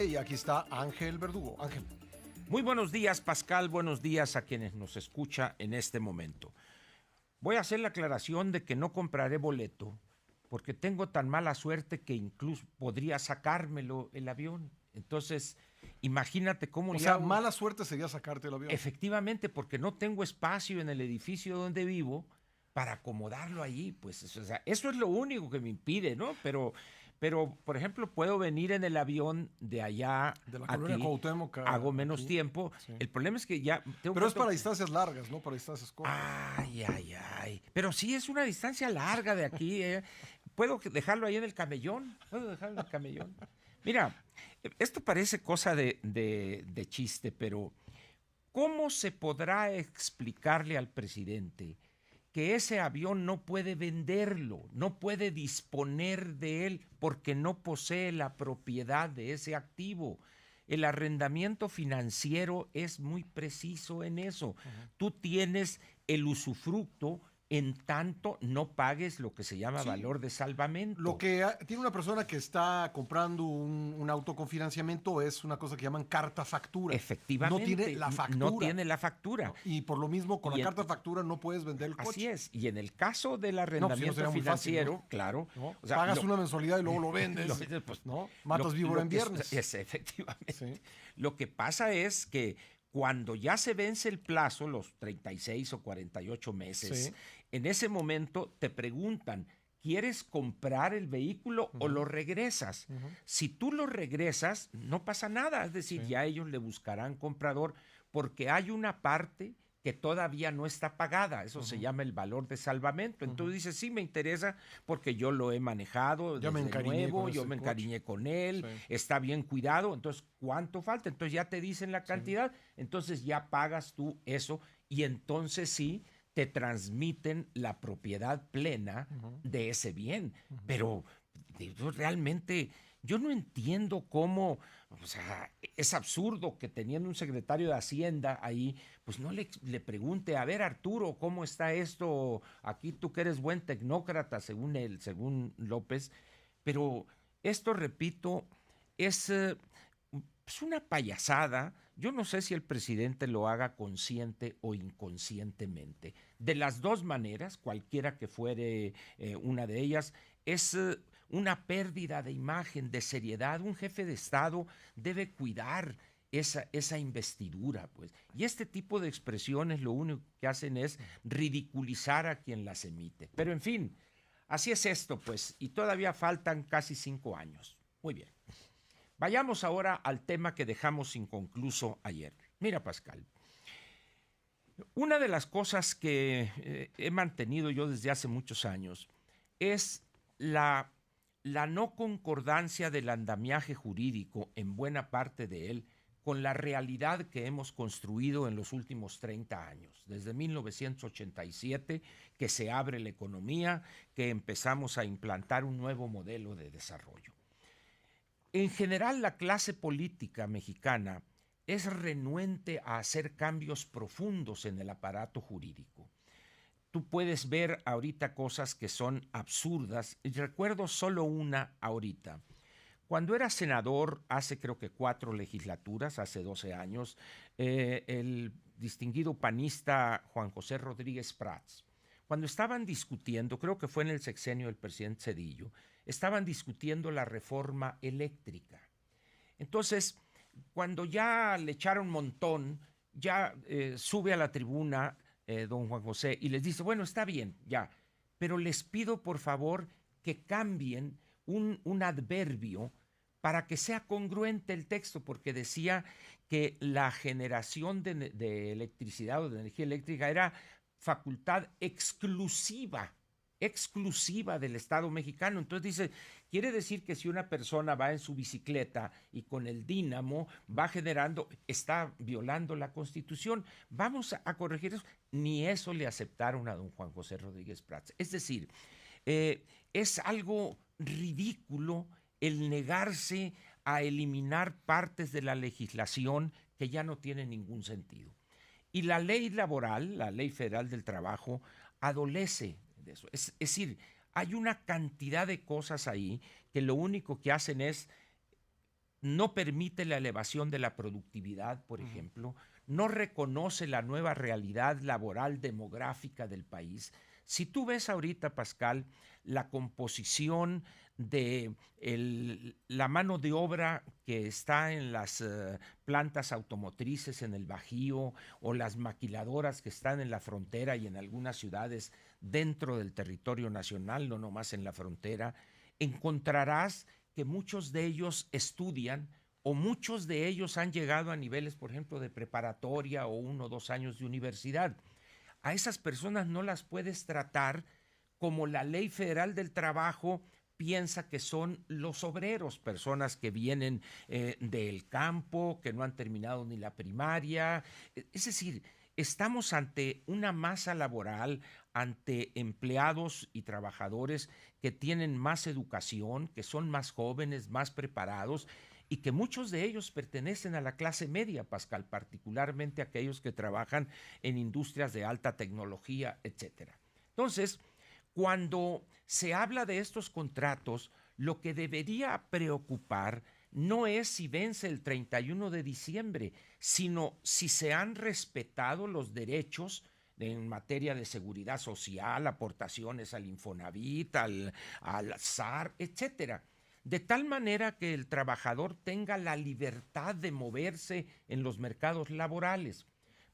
Y aquí está Ángel Verdugo. Ángel. Muy buenos días, Pascal. Buenos días a quienes nos escucha en este momento. Voy a hacer la aclaración de que no compraré boleto porque tengo tan mala suerte que incluso podría sacármelo el avión. Entonces, imagínate cómo O le sea, hago. mala suerte sería sacarte el avión. Efectivamente, porque no tengo espacio en el edificio donde vivo para acomodarlo allí. Pues o sea, eso es lo único que me impide, ¿no? Pero, por ejemplo, puedo venir en el avión de allá De la colonia aquí, Cuauhtémoc hago menos aquí. tiempo. Sí. El problema es que ya tengo Pero es que... para distancias largas, no para distancias cortas. Ay, ay, ay. Pero sí es una distancia larga de aquí. ¿Puedo dejarlo ahí en el camellón? ¿Puedo dejarlo en el camellón? Mira, esto parece cosa de chiste, pero ¿cómo se podrá explicarle al presidente que ese avión no puede venderlo, no puede disponer de él porque no posee la propiedad de ese activo? El arrendamiento financiero es muy preciso en eso. Tú tienes el usufructo en tanto no pagues lo que se llama Sí. valor de Lo salvamento. que tiene una persona que está comprando un auto con financiamiento es una cosa que llaman carta factura. No tiene Efectivamente, la no factura. tiene la factura. ¿No? Y por lo mismo, con la Y en- carta factura no puedes vender el Así coche. es. Y en el caso del No, pues si no arrendamiento sería muy fácil, financiero, ¿no? claro. ¿No? O sea, Pagas una mensualidad y luego lo vendes. pues, ¿no? Matas víbora en viernes. Efectivamente. Sí. Lo que pasa es que cuando ya se vence el plazo, los 36 o 48 meses, Sí. en ese momento te preguntan, ¿quieres comprar el vehículo o lo regresas? Si tú lo regresas, no pasa nada. Es decir, Sí. ya ellos le buscarán comprador porque hay una parte que todavía no está pagada. Eso se llama el valor de salvamento. Entonces dices, sí, me interesa porque yo lo he manejado Ya me desde encariñé nuevo, con yo ese me coche. encariñé con él, Sí. está bien cuidado. Entonces, ¿cuánto falta? Entonces ya te dicen la cantidad. Entonces ya pagas tú eso y entonces sí te transmiten la propiedad plena de ese bien. Pero realmente yo no entiendo cómo, o sea, es absurdo que teniendo un secretario de Hacienda ahí, pues no le pregunte, a ver Arturo, ¿cómo está esto? Aquí tú que eres buen tecnócrata, según él, según López, pero esto, repito, es pues una payasada. Yo no sé si el presidente lo haga consciente o inconscientemente. De las dos maneras, cualquiera que fuere una de ellas, es una pérdida de imagen, de seriedad. Un jefe de Estado debe cuidar esa investidura, pues. Y este tipo de expresiones lo único que hacen es ridiculizar a quien las emite. Pero en fin, así es esto, pues, y todavía faltan casi 5 años. Muy bien. Vayamos ahora al tema que dejamos inconcluso ayer. Mira, Pascal, una de las cosas que he mantenido yo desde hace muchos años es la no concordancia del andamiaje jurídico en buena parte de él con la realidad que hemos construido en los últimos 30 años, desde 1987, que se abre la economía, que empezamos a implantar un nuevo modelo de desarrollo. En general, la clase política mexicana es renuente a hacer cambios profundos en el aparato jurídico. Tú puedes ver ahorita cosas que son absurdas, y recuerdo solo una ahorita. Cuando era senador, hace creo que 4 legislaturas, hace 12 años, el distinguido panista Juan José Rodríguez Prats, cuando estaban discutiendo, creo que fue en el sexenio del presidente Zedillo, estaban discutiendo la reforma eléctrica. Entonces, cuando ya le echaron un montón, ya sube a la tribuna don Juan José y les dice, bueno, está bien, ya, pero les pido por favor que cambien un adverbio para que sea congruente el texto, porque decía que la generación de electricidad o de energía eléctrica era facultad exclusiva del Estado mexicano. Entonces dice, quiere decir que si una persona va en su bicicleta y con el dínamo va generando, está violando la Constitución. Vamos a corregir eso. Ni eso le aceptaron a don Juan José Rodríguez Prats. Es decir, es algo ridículo el negarse a eliminar partes de la legislación que ya no tienen ningún sentido. Y la ley laboral, la ley federal del trabajo, adolece de eso. Es decir, hay una cantidad de cosas ahí que lo único que hacen es no permite la elevación de la productividad, por ejemplo, no reconoce la nueva realidad laboral demográfica del país. Si tú ves ahorita, Pascal, la composición de la mano de obra que está en las plantas automotrices en el Bajío o las maquiladoras que están en la frontera y en algunas ciudades dentro del territorio nacional, no nomás en la frontera, encontrarás que muchos de ellos estudian o muchos de ellos han llegado a niveles, por ejemplo, de preparatoria o 1 o 2 años de universidad. A esas personas no las puedes tratar como la Ley Federal del Trabajo piensa que son los obreros, personas que vienen del campo, que no han terminado ni la primaria. Es decir, estamos ante una masa laboral, ante empleados y trabajadores que tienen más educación, que son más jóvenes, más preparados y que muchos de ellos pertenecen a la clase media, Pascal, particularmente aquellos que trabajan en industrias de alta tecnología, etcétera. Entonces, cuando se habla de estos contratos, lo que debería preocupar no es si vence el 31 de diciembre, sino si se han respetado los derechos en materia de seguridad social, aportaciones al Infonavit, al SAR, etcétera. De tal manera que el trabajador tenga la libertad de moverse en los mercados laborales.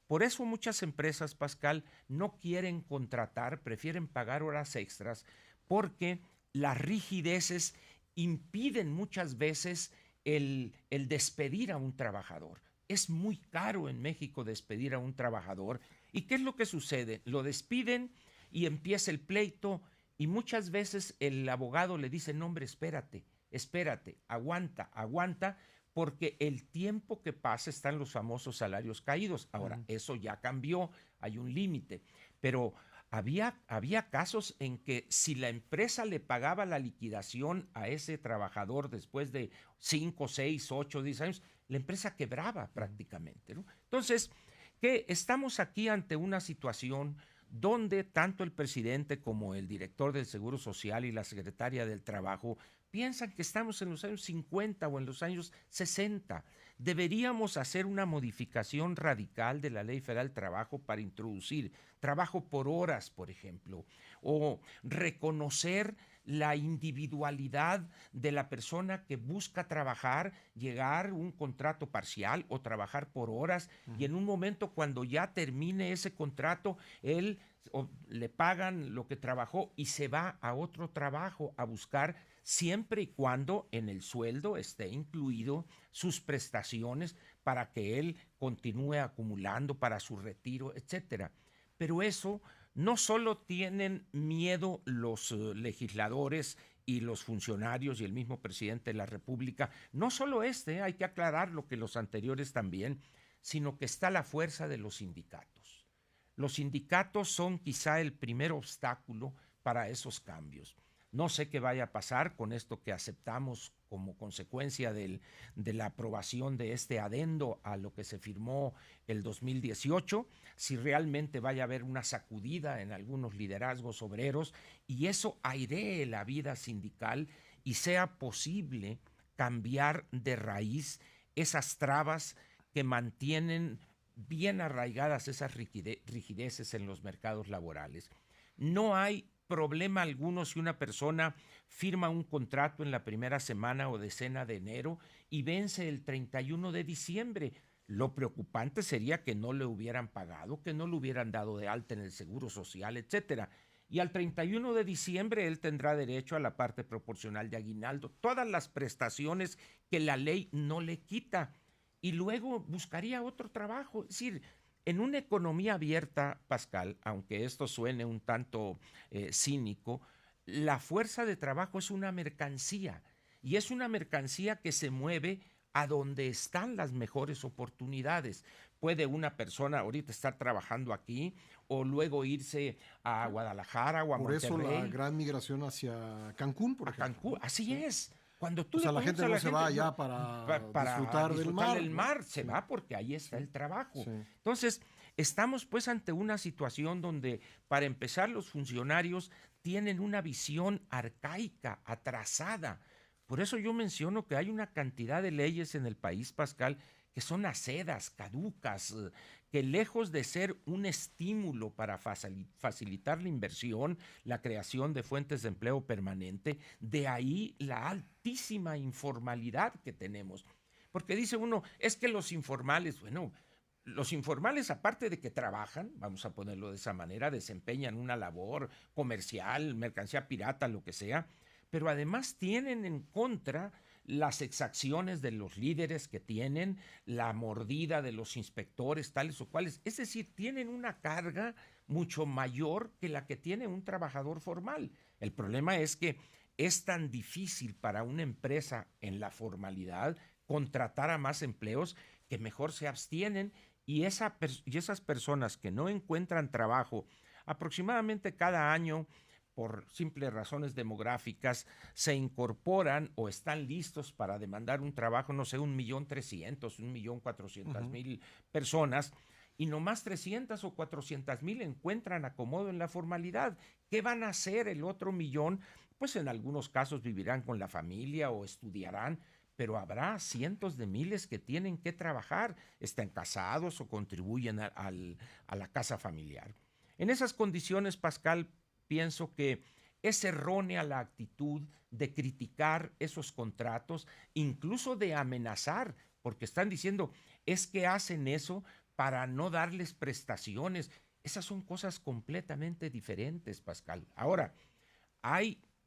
Por eso muchas empresas, Pascal, no quieren contratar, prefieren pagar horas extras, porque las rigideces impiden muchas veces el despedir a un trabajador. Es muy caro en México despedir a un trabajador. ¿Y qué es lo que sucede? Lo despiden y empieza el pleito y muchas veces el abogado le dice, no, hombre, espérate, aguanta, porque el tiempo que pasa están los famosos salarios caídos. Ahora, eso ya cambió, hay un límite, pero había casos en que si la empresa le pagaba la liquidación a ese trabajador después de 5, 6, 8, 10 años, la empresa quebraba prácticamente, ¿no? Entonces, que estamos aquí ante una situación donde tanto el presidente como el director del Seguro Social y la secretaria del Trabajo piensan que estamos en los años 50 o en los años 60. Deberíamos hacer una modificación radical de la Ley Federal del Trabajo para introducir trabajo por horas, por ejemplo, o reconocer la individualidad de la persona que busca trabajar, llegar a un contrato parcial o trabajar por horas, y en un momento cuando ya termine ese contrato, él le pagan lo que trabajó y se va a otro trabajo a buscar, siempre y cuando en el sueldo esté incluido sus prestaciones para que él continúe acumulando para su retiro, etcétera. Pero eso no solo tienen miedo los legisladores y los funcionarios y el mismo presidente de la República, no solo hay que aclarar lo que los anteriores también, sino que está la fuerza de los sindicatos. Los sindicatos son quizá el primer obstáculo para esos cambios. No sé qué vaya a pasar con esto que aceptamos como consecuencia de la aprobación de este adendo a lo que se firmó el 2018, si realmente vaya a haber una sacudida en algunos liderazgos obreros y eso airee la vida sindical y sea posible cambiar de raíz esas trabas que mantienen bien arraigadas esas rigideces en los mercados laborales. No hay problema alguno si una persona firma un contrato en la primera semana o decena de enero y vence el 31 de diciembre. Lo preocupante sería que no le hubieran pagado, que no le hubieran dado de alta en el Seguro Social, etcétera. Y al 31 de diciembre él tendrá derecho a la parte proporcional de aguinaldo, todas las prestaciones que la ley no le quita. Y luego buscaría otro trabajo. Es decir, en una economía abierta, Pascal, aunque esto suene un tanto cínico, la fuerza de trabajo es una mercancía y es una mercancía que se mueve a donde están las mejores oportunidades. Puede una persona ahorita estar trabajando aquí o luego irse a Guadalajara o a Monterrey. Por eso la gran migración hacia Cancún, por ejemplo. Cancún, así es. Cuando tú la gente no se va allá para disfrutar del mar. Se va porque ahí está el trabajo. Sí. Entonces, estamos pues ante una situación donde, para empezar, los funcionarios tienen una visión arcaica, atrasada. Por eso yo menciono que hay una cantidad de leyes en el país, Pascal, que son acedas, caducas, que lejos de ser un estímulo para facilitar la inversión, la creación de fuentes de empleo permanente, de ahí la altísima informalidad que tenemos. Porque dice uno, es que los informales, bueno, los informales, aparte de que trabajan, vamos a ponerlo de esa manera, desempeñan una labor comercial, mercancía pirata, lo que sea, pero además tienen en contra las exacciones de los líderes que tienen, la mordida de los inspectores, tales o cuales. Es decir, tienen una carga mucho mayor que la que tiene un trabajador formal. El problema es que es tan difícil para una empresa en la formalidad contratar a más empleos que mejor se abstienen y esas personas que no encuentran trabajo aproximadamente cada año, por simples razones demográficas, se incorporan o están listos para demandar un trabajo, no sé, 1.300.000, 1.400.000 personas, y nomás 300 o 400.000 encuentran acomodo en la formalidad. ¿Qué van a hacer el otro millón? Pues en algunos casos vivirán con la familia o estudiarán, pero habrá cientos de miles que tienen que trabajar, están casados o contribuyen a la casa familiar. En esas condiciones, Pascal, pienso que es errónea la actitud de criticar esos contratos, incluso de amenazar, porque están diciendo, es que hacen eso para no darles prestaciones. Esas son cosas completamente diferentes, Pascal. Ahora,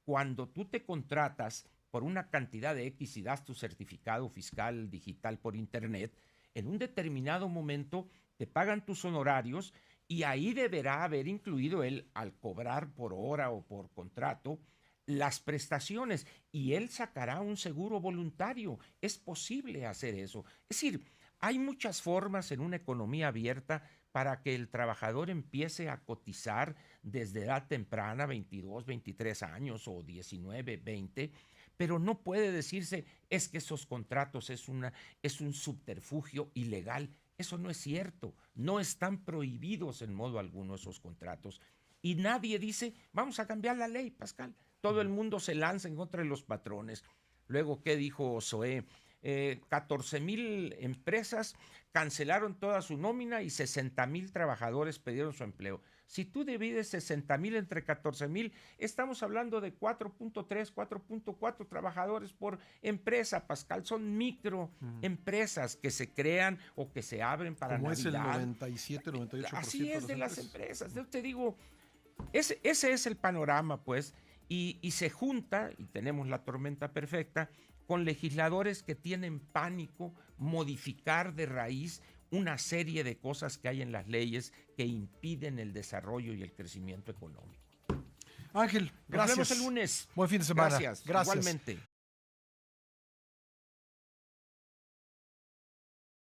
cuando tú te contratas por una cantidad de X y das tu certificado fiscal digital por internet, en un determinado momento te pagan tus honorarios y ahí deberá haber incluido él, al cobrar por hora o por contrato, las prestaciones, y él sacará un seguro voluntario. Es posible hacer eso. Es decir, hay muchas formas en una economía abierta para que el trabajador empiece a cotizar desde edad temprana, 22, 23 años o 19, 20, pero no puede decirse, es que esos contratos es un subterfugio ilegal. Eso no es cierto, no están prohibidos en modo alguno esos contratos. Y nadie dice, vamos a cambiar la ley, Pascal. Todo el mundo se lanza en contra de los patrones. Luego, ¿qué dijo Zoé? 14,000 empresas cancelaron toda su nómina y 60,000 trabajadores perdieron su empleo. Si tú divides 60,000 entre 14,000, estamos hablando de 4.3, 4.4 trabajadores por empresa, Pascal. Son microempresas que se crean o que se abren para Como Navidad. Es el 97, 98%. Así es de las empresas. Yo te digo, ese es el panorama, pues, y se junta, y tenemos la tormenta perfecta, con legisladores que tienen pánico modificar de raíz una serie de cosas que hay en las leyes que impiden el desarrollo y el crecimiento económico. Ángel, gracias. Nos vemos el lunes. Buen fin de semana. Gracias. Igualmente.